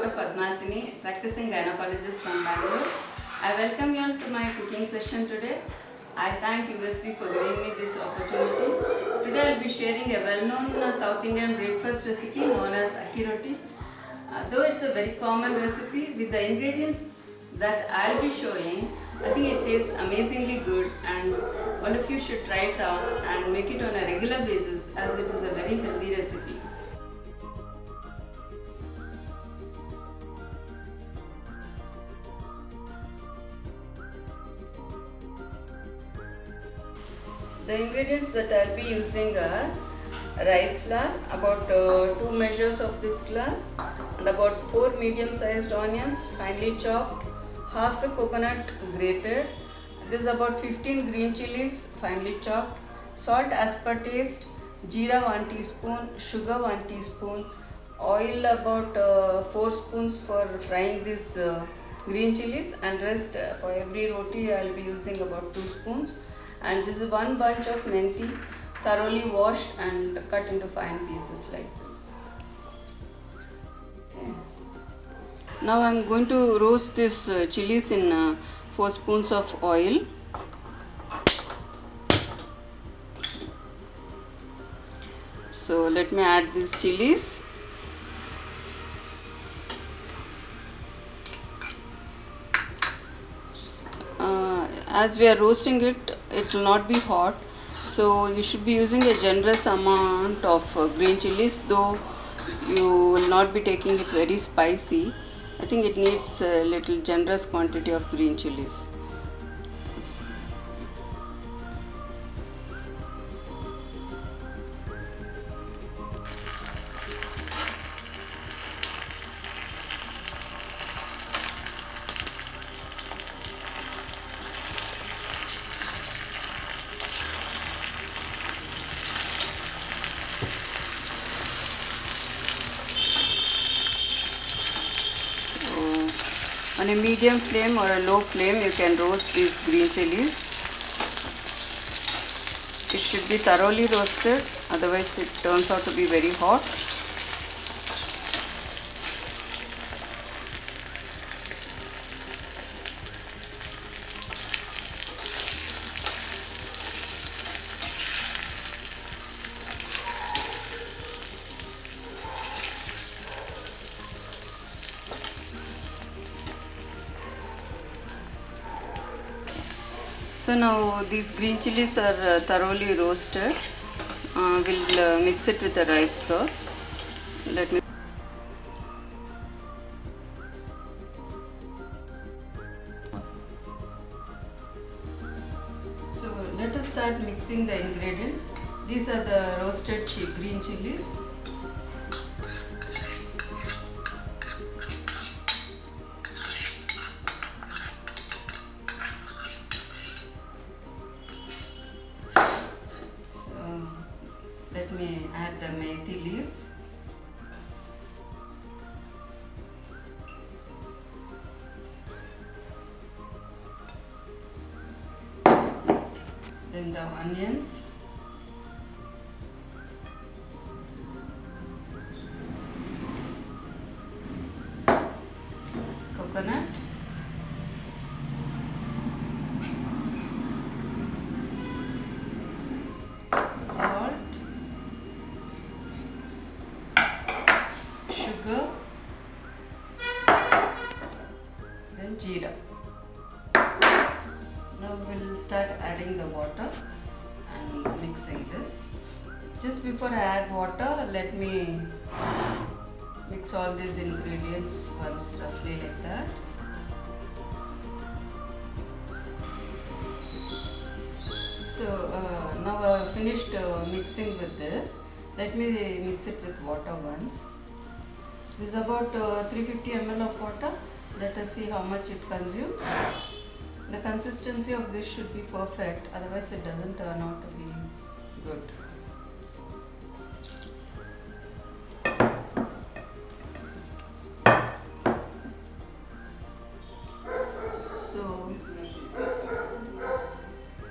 Dr. Padmasini, practicing gynecologist from Bangalore. I welcome you all to my cooking session today. I thank USP for giving me this opportunity. Today I will be sharing a well-known South Indian breakfast recipe known as Akki Roti. Though it's a very common recipe, with the ingredients that I'll be showing, I think it tastes amazingly good and all of you should try it out and make it on a regular basis as it is a very healthy recipe. The ingredients that I'll be using are rice flour, about 2 measures of this glass, and about 4 medium sized onions finely chopped, half a coconut grated, this is about 15 green chilies finely chopped, salt as per taste, jeera 1 teaspoon, sugar 1 teaspoon, oil about 4 spoons for frying these green chilies, and rest for every roti I'll be using about 2 spoons. And this is 1 bunch of menti, thoroughly washed and cut into fine pieces like this. Okay. Now I am going to roast this chilies in 4 spoons of oil. So let me add these chilies. As we are roasting it, it will not be hot, so you should be using a generous amount of green chilies, though you will not be taking it very spicy. I think it needs a little generous quantity of green chilies. On a medium flame or a low flame, you can roast these green chilies. It should be thoroughly roasted, otherwise it turns out to be very hot. So now these green chilies are thoroughly roasted. We'll mix it with the rice flour. Let me. So let us start mixing the ingredients. These are the roasted green chilies. Let me add the methi leaves. Then the onions. Coconut. Salt. Sugar, then jeera. Now we'll start adding the water and mixing this. Just before I add water, let me mix all these ingredients once roughly like that. So now I've finished mixing with this. Let me mix it with water once. This is about 350 ml of water. Let us see how much it consumes. The consistency of this should be perfect, otherwise it doesn't turn out to be good.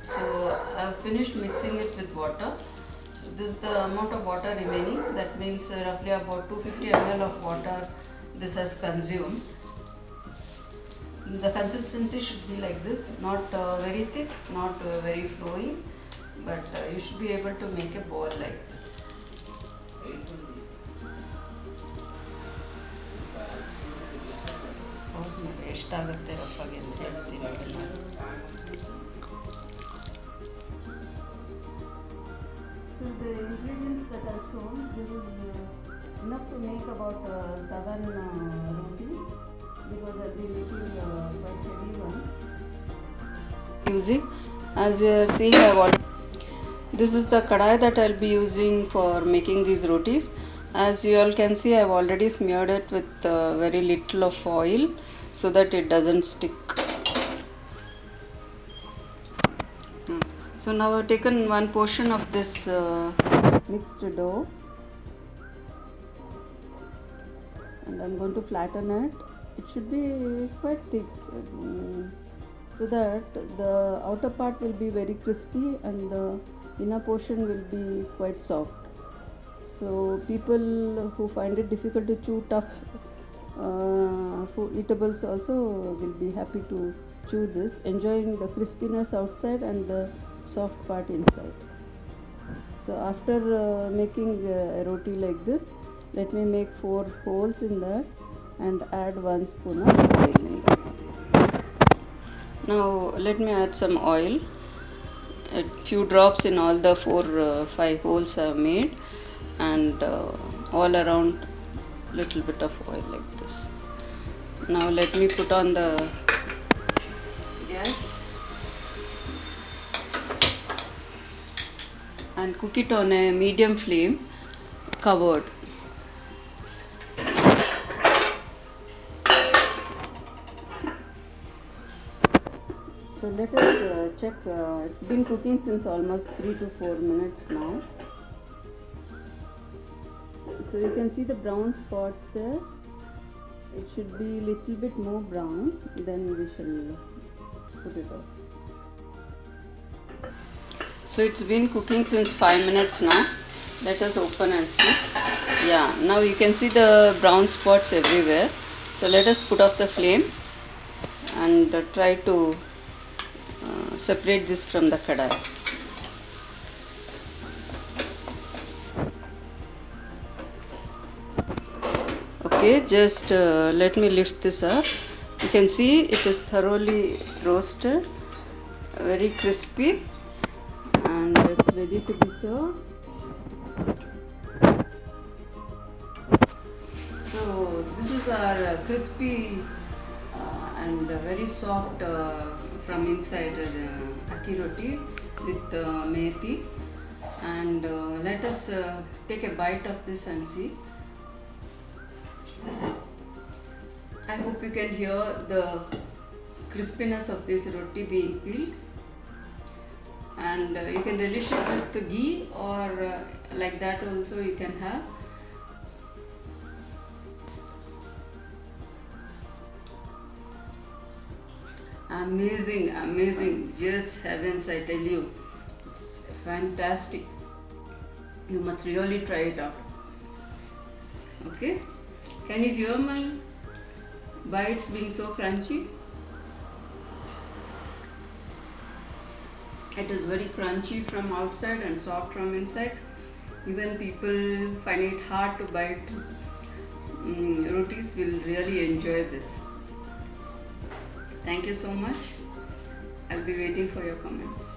So I've finished mixing it with water. So this is the amount of water remaining. That means roughly about 250 ml of water this has consumed. The consistency should be like this, not very thick, not very flowing, but you should be able to make a ball like this. ಎಷ್ಟಾಗುತ್ತೆ ರಫಾಗಿ ಅಂತ ಹೇಳ್ತೀನಿ ಅದನ್ನು. So the ingredients that are shown, this is enough to make about 7 rotis, because I'll be making quite heavy one. Using, as you are seeing, this is the kadai that I'll be using for making these rotis. As you all can see, I've already smeared it with very little of oil so that it doesn't stick. So now I've taken one portion of this mixed dough and I'm going to flatten it. It should be quite thick, so that the outer part will be very crispy and the inner portion will be quite soft. So people who find it difficult to chew tough eatables also will be happy to chew this, enjoying the crispiness outside and the soft part inside. So after making a roti like this, let me make 4 holes in that and add 1 spoon of oil in that. Now let me add some oil, a few drops in all the 4-5 holes I have made, and all around little bit of oil like this. Now let me put on the gas and cook it on a medium flame, covered. So let us check, it's been cooking since almost 3 to 4 minutes now. So you can see the brown spots there. It should be little bit more brown, then we shall put it off. So it's been cooking since 5 minutes now. Let us open and see. Yeah, now you can see the brown spots everywhere. So let us put off the flame and try to separate this from the kadai. Okay, just let me lift this up. You can see it is thoroughly roasted, very crispy, and it's ready to be served. So this is our crispy and very soft from inside akki roti with methi, and let us take a bite of this and see. I hope you can hear the crispiness of this roti being peeled, and you can relish it with the ghee, or like that also you can have. Amazing, amazing, just heavens, I tell you, it's fantastic. You must really try it out. Okay, can you hear my bites being so crunchy? It is very crunchy from outside and soft from inside. Even people find it hard to bite rotis will really enjoy this. Thank you so much. I'll be waiting for your comments.